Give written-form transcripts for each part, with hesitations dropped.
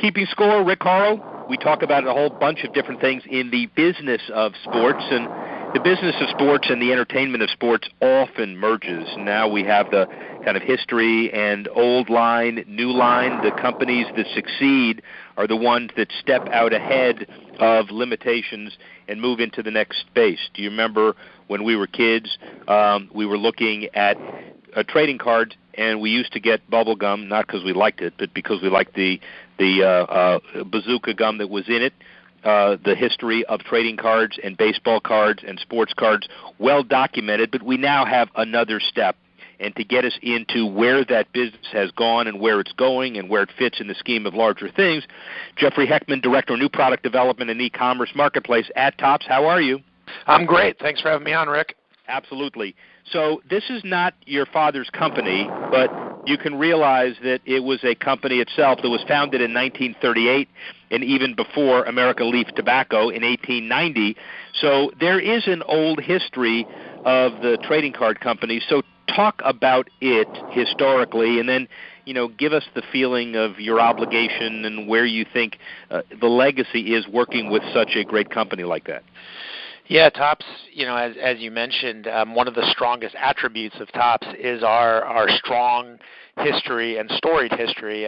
Keeping score, Rick Horrow. We talk about a whole bunch of different things in the business of sports, and the business of sports and the entertainment of sports often merges. Now we have the kind of history and old line, new line. The companies that succeed are the ones that step out ahead of limitations and move into the next space. Do you remember when we were kids, we were looking at trading cards, and we used to get bubble gum, not because we liked it, but because we liked the bazooka gum that was in it. The history of trading cards and baseball cards and sports cards, well documented, but we now have another step. And to get us into where that business has gone and where it's going and where it fits in the scheme of larger things, Jeffrey Heckman, Director of New Product Development and E-Commerce Marketplace at Topps. How are you? I'm great. Thanks for having me on, Rick. Absolutely. So this is not your father's company, but you can realize that it was a company itself that was founded in 1938 and even before American Leaf Tobacco in 1890. So there is an old history of the trading card company. So talk about it historically, and then give us the feeling of your obligation and where you think the legacy is working with such a great company like that. Yeah, Topps, as you mentioned, one of the strongest attributes of Topps is our strong history and storied history.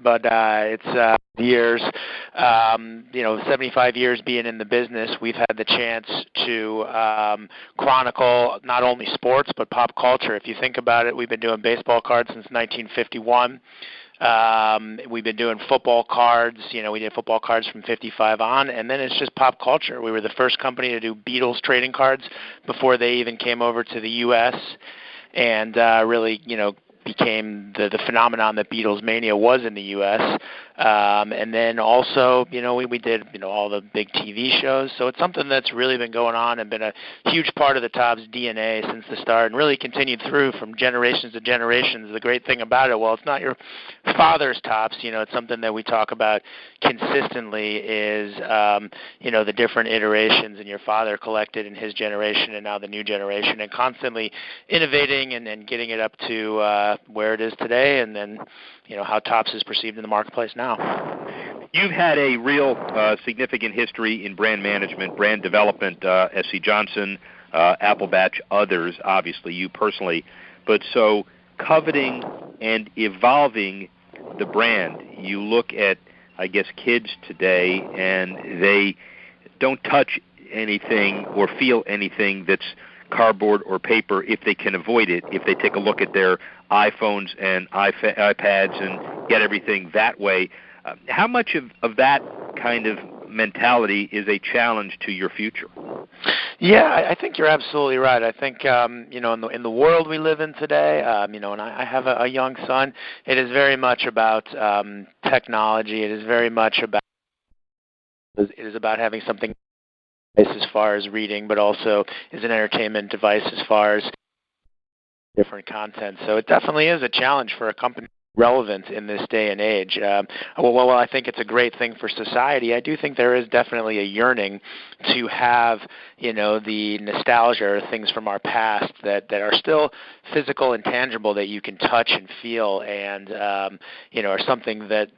But it's years, 75 years being in the business, we've had the chance to chronicle not only sports but pop culture. If you think about it, we've been doing baseball cards since 1951. We've been doing football cards. We did football cards from 55 on, and then it's just pop culture. We were the first company to do Beatles trading cards before they even came over to the U.S. and really, became the phenomenon that Beatles mania was in the U.S. And then also, we did, all the big TV shows. So it's something that's really been going on and been a huge part of the Topps DNA since the start and really continued through from generations to generations. The great thing about it, well, it's not your father's Topps. It's something that we talk about consistently is, the different iterations, and your father collected in his generation and now the new generation, and constantly innovating and getting it up to where it is today, and then how Topps is perceived in the marketplace now. You've had a real significant history in brand management, brand development, S.C. Johnson, Applebatch, others, obviously, you personally. But so coveting and evolving the brand, you look at, I guess, kids today, and they don't touch anything or feel anything that's cardboard or paper if they can avoid it, if they take a look at their iPhones and iPads and get everything that way. How much of that kind of mentality is a challenge to your future? Yeah, I think you're absolutely right. I think, in the world we live in today, and I have a young son, it is very much about technology. It is very much about having something as far as reading, but also is an entertainment device as far as different content. So it definitely is a challenge for a company relevant in this day and age. Well, I think it's a great thing for society. I do think there is definitely a yearning to have, the nostalgia or things from our past that are still physical and tangible that you can touch and feel, and are something that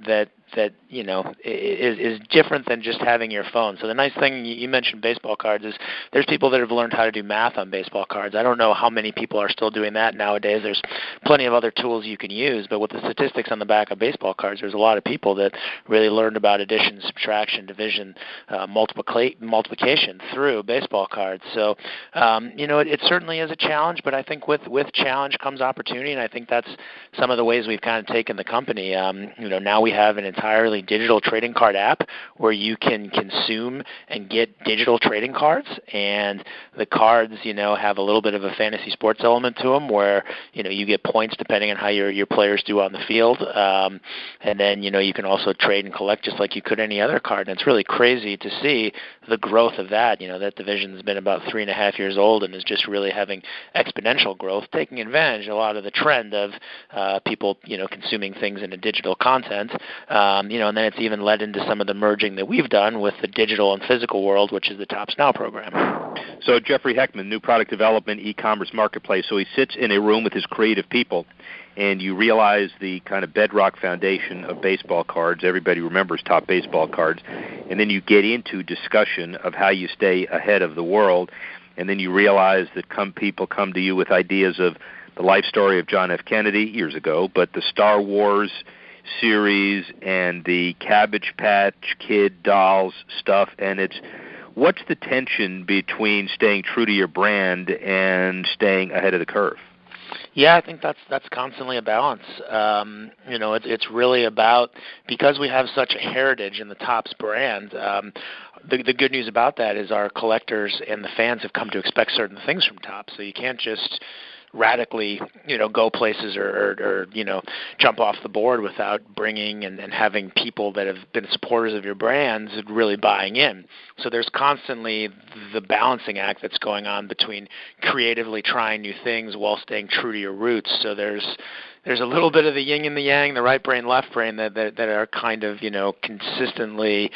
is different than just having your phone. So the nice thing, you mentioned baseball cards, is there's people that have learned how to do math on baseball cards. I don't know how many people are still doing that nowadays. There's plenty of other tools you can use, but with the statistics on the back of baseball cards, there's a lot of people that really learned about addition, subtraction, division, multiplication through baseball cards. So, it certainly is a challenge, but I think with challenge comes opportunity, and I think that's some of the ways we've kind of taken the company. Now we have an entirely digital trading card app where you can consume and get digital trading cards, and the cards, have a little bit of a fantasy sports element to them where, you get points depending on how your players do on the field. And then, you can also trade and collect just like you could any other card. And it's really crazy to see the growth of that. That division's been about 3.5 years old and is just really having exponential growth, taking advantage of a lot of the trend of people, consuming things in a digital content. And then it's even led into some of the merging that we've done with the digital and physical world, which is the Topps Now program. So Jeffrey Heckman, new product development, e-commerce marketplace. So he sits in a room with his creative people, and you realize the kind of bedrock foundation of baseball cards. Everybody remembers top baseball cards. And then you get into discussion of how you stay ahead of the world. And then you realize that people come to you with ideas of the life story of John F. Kennedy years ago, but the Star Wars series and the Cabbage Patch Kid dolls stuff. And it's, what's the tension between staying true to your brand and staying ahead of the curve? Yeah, I think that's constantly a balance. It's really about, because we have such a heritage in the Topps brand. The good news about that is our collectors and the fans have come to expect certain things from Topps. So you can't just radically, go places or jump off the board without bringing and having people that have been supporters of your brands really buying in. So there's constantly the balancing act that's going on between creatively trying new things while staying true to your roots. So there's a little bit of the yin and the yang, the right brain, left brain that are kind of, consistently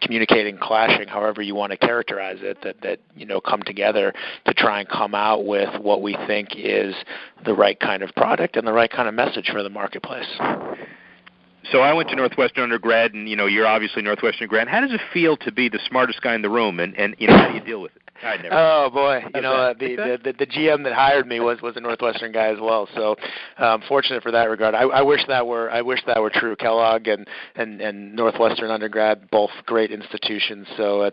communicating, clashing, however you want to characterize it, that come together to try and come out with what we think is the right kind of product and the right kind of message for the marketplace. So I went to Northwestern undergrad, and, you're obviously Northwestern grad. How does it feel to be the smartest guy in the room, and how do you deal with it? Oh boy, the GM that hired me was a Northwestern guy as well. So fortunate for that regard. I wish that were true. Kellogg and Northwestern undergrad, both great institutions. So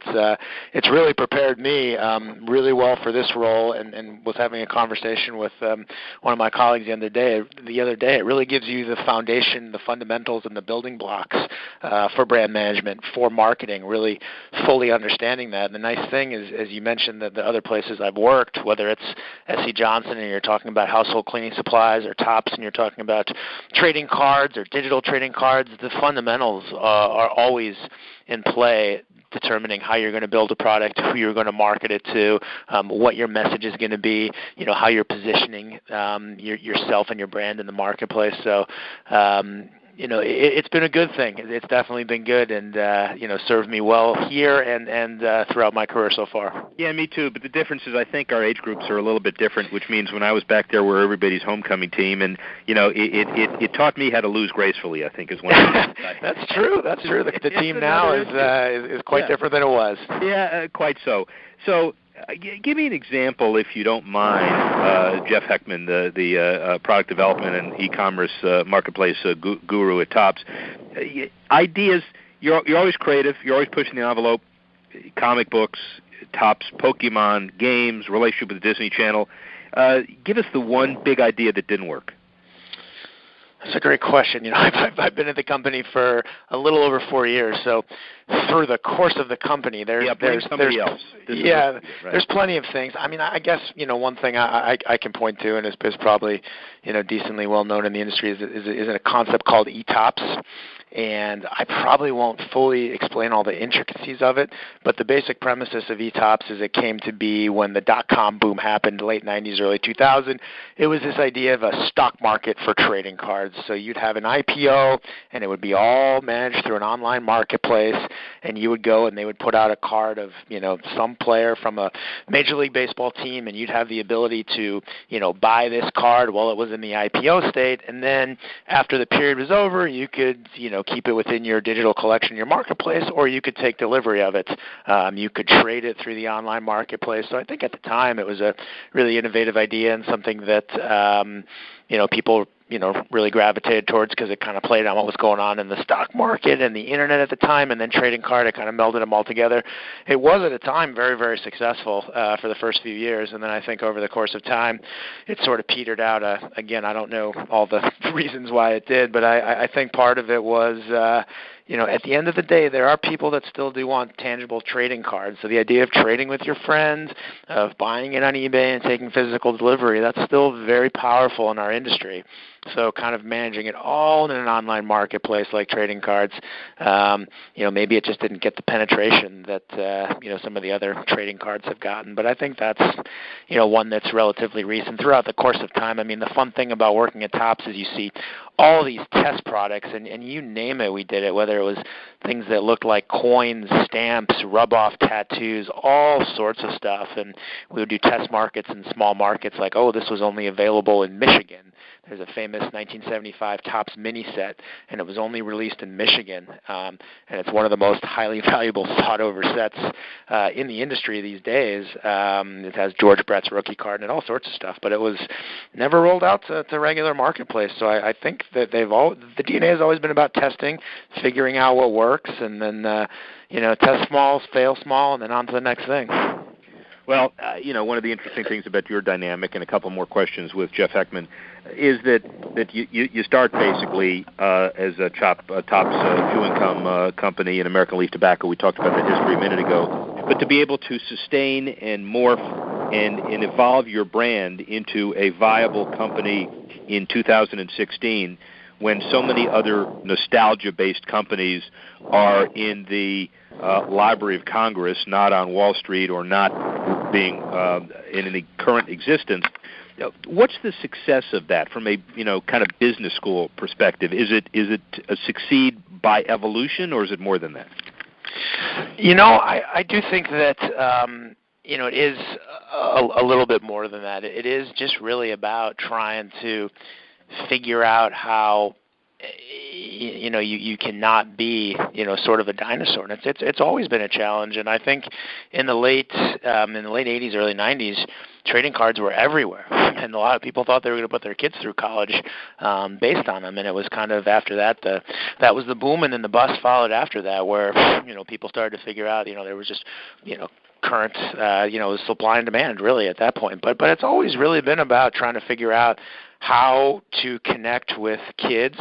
it's really prepared me really well for this role. And was having a conversation with one of my colleagues the other day. It really gives you the foundation, the fundamentals, and the building blocks for brand management, for marketing. Really fully understanding that. And the nice thing is, as you mentioned, that the other places I've worked, whether it's S.C. Johnson and you're talking about household cleaning supplies, or Topps and you're talking about trading cards or digital trading cards, the fundamentals are always in play, determining how you're going to build a product, who you're going to market it to, what your message is going to be, how you're positioning yourself and your brand in the marketplace. So it's been a good thing. It's definitely been good, and served me well here and throughout my career so far. Yeah, me too. But the difference is, I think our age groups are a little bit different, which means when I was back there, we're everybody's homecoming team, and it taught me how to lose gracefully, I think, is one of the things. That's true. The team now is quite different than it was. Yeah, quite so. So. Give me an example, if you don't mind, Jeff Heckman, the product development and e-commerce marketplace guru at Topps. Ideas, you're always creative, you're always pushing the envelope, comic books, Topps, Pokemon, games, relationship with the Disney Channel. Give us the one big idea that didn't work. That's a great question. I've been at the company for a little over 4 years, so through the course of the company, there's plenty of things. I mean, I guess one thing I can point to, and is probably decently well known in the industry, is a concept called e-Topps. And I probably won't fully explain all the intricacies of it, but the basic premises of e-Topps is it came to be when the dot-com boom happened, late 90s, early 2000. It was this idea of a stock market for trading cards. So you'd have an IPO, and it would be all managed through an online marketplace, and you would go and they would put out a card of some player from a Major League Baseball team, and you'd have the ability to buy this card while it was in the IPO state, and then after the period was over, you could keep it within your digital collection, your marketplace, or you could take delivery of it. You could trade it through the online marketplace. So I think at the time it was a really innovative idea and something that people really gravitated towards because it kind of played on what was going on in the stock market and the internet at the time, and then trading card, it kind of melded them all together. It was at the time very, very successful for the first few years, and then I think over the course of time it sort of petered out. Again, I don't know all the reasons why it did, but I think part of it was at the end of the day, there are people that still do want tangible trading cards. So the idea of trading with your friends, of buying it on eBay and taking physical delivery, that's still very powerful in our industry. So kind of managing it all in an online marketplace like trading cards, maybe it just didn't get the penetration that, some of the other trading cards have gotten. But I think that's, one that's relatively recent throughout the course of time. I mean, the fun thing about working at Topps is you see all these test products, and you name it, we did it, whether it was things that looked like coins, stamps, rub-off tattoos, all sorts of stuff. And we would do test markets in small markets like, oh, this was only available in Michigan. There's a famous 1975 Topps mini set, and it was only released in Michigan. And it's one of the most highly valuable, sought-over sets in the industry these days. It has George Brett's rookie card and all sorts of stuff, but it was never rolled out to regular marketplace. So I think that the DNA has always been about testing, figuring out what works, and then test small, fail small, and then on to the next thing. Well, one of the interesting things about your dynamic, and a couple more questions with Jeff Heckman, is that you start basically as a Topps chewing gum company in American Leaf Tobacco. We talked about that history a minute ago. But to be able to sustain and morph and evolve your brand into a viable company in 2016, when so many other nostalgia-based companies are in the Library of Congress, not on Wall Street or not being in any current existence. What's the success of that from a kind of business school perspective? Is it a succeed by evolution, or is it more than that? I do think that it is a little bit more than that. It is just really about trying to figure out how you cannot be sort of a dinosaur, and it's always been a challenge. And I think in the late 80s, early 90s, trading cards were everywhere, and a lot of people thought they were going to put their kids through college based on them. And it was kind of after that that was the boom, and then the bust followed after that, where people started to figure out there was just current supply and demand really at that point. But it's always really been about trying to figure out how to connect with kids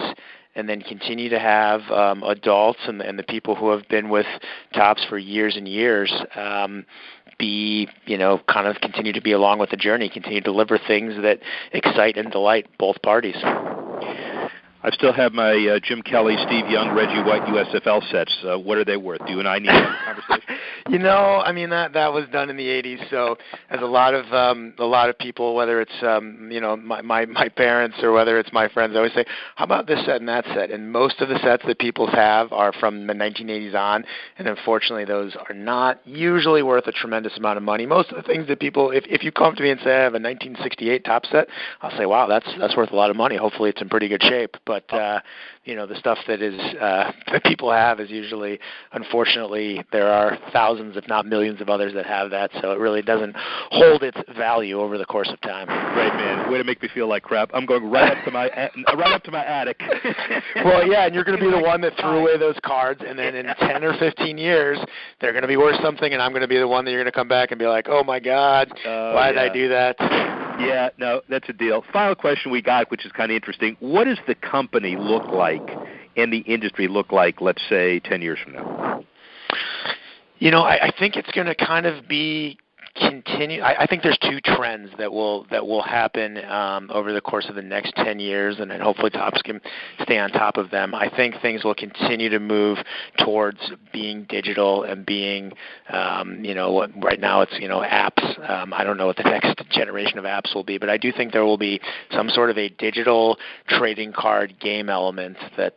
and then continue to have adults and the people who have been with Topps for years and years be, kind of continue to be along with the journey, continue to deliver things that excite and delight both parties. I still have my Jim Kelly, Steve Young, Reggie White USFL sets. What are they worth? Do you and I need to have a conversation? That was done in the 80s. So as a lot of people, whether it's my parents or whether it's my friends, I always say, how about this set and that set? And most of the sets that people have are from the 1980s on, and unfortunately those are not usually worth a tremendous amount of money. Most of the things that people, if you come to me and say I have a 1968 Topps set, I'll say, wow, that's worth a lot of money. Hopefully it's in pretty good shape. But the stuff that is that people have is usually, unfortunately, there are thousands, if not millions, of others that have that. So it really doesn't hold its value over the course of time. Great, man. Way to make me feel like crap. I'm going right up to my attic. Well, yeah, and you're going to be the one that threw away those cards, and then in 10 or 15 years, they're going to be worth something, and I'm going to be the one that you're going to come back and be like, oh my God, why did I do that? Yeah, no, that's a deal. Final question we got, which is kind of interesting. What does the company look like and the industry look like, let's say, 10 years from now? I think it's going to kind of be continue. I think there's two trends that will happen over the course of the next 10 years, and then hopefully Topps can stay on top of them. I think things will continue to move towards being digital and being, right now it's, apps. I don't know what the next generation of apps will be, but I do think there will be some sort of a digital trading card game element that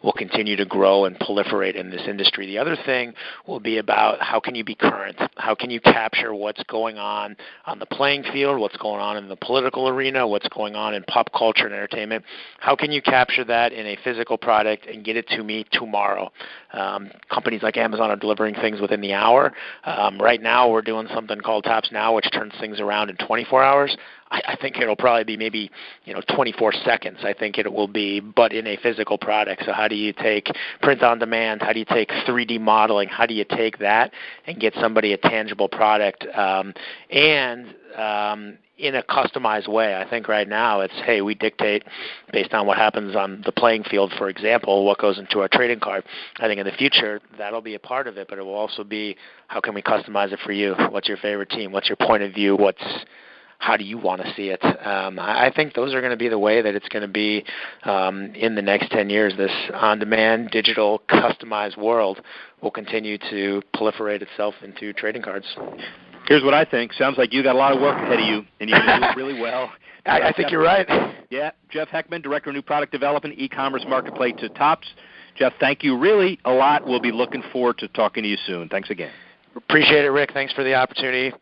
will continue to grow and proliferate in this industry. The other thing will be about how can you be current? How can you capture what's going on the playing field, what's going on in the political arena, what's going on in pop culture and entertainment. How can you capture that in a physical product and get it to me tomorrow? Companies like Amazon are delivering things within the hour. Right now we're doing something called Topps Now, which turns things around in 24 hours. I think it'll probably be maybe 24 seconds. I think it will be, but in a physical product. So how do you take print on demand? How do you take 3D modeling? How do you take that and get somebody a tangible product and in a customized way? I think right now it's, hey, we dictate based on what happens on the playing field, for example, what goes into our trading card. I think in the future that'll be a part of it, but it will also be how can we customize it for you? What's your favorite team? What's your point of view? How do you want to see it? I think those are going to be the way that it's going to be in the next 10 years. This on-demand, digital, customized world will continue to proliferate itself into trading cards. Here's what I think. Sounds like you got a lot of work ahead of you, and you're going to do it really well. I think you're right. Yeah, Jeff Heckman, Director of New Product Development, E-commerce Marketplace at Tops. Jeff, thank you really a lot. We'll be looking forward to talking to you soon. Thanks again. Appreciate it, Rick. Thanks for the opportunity.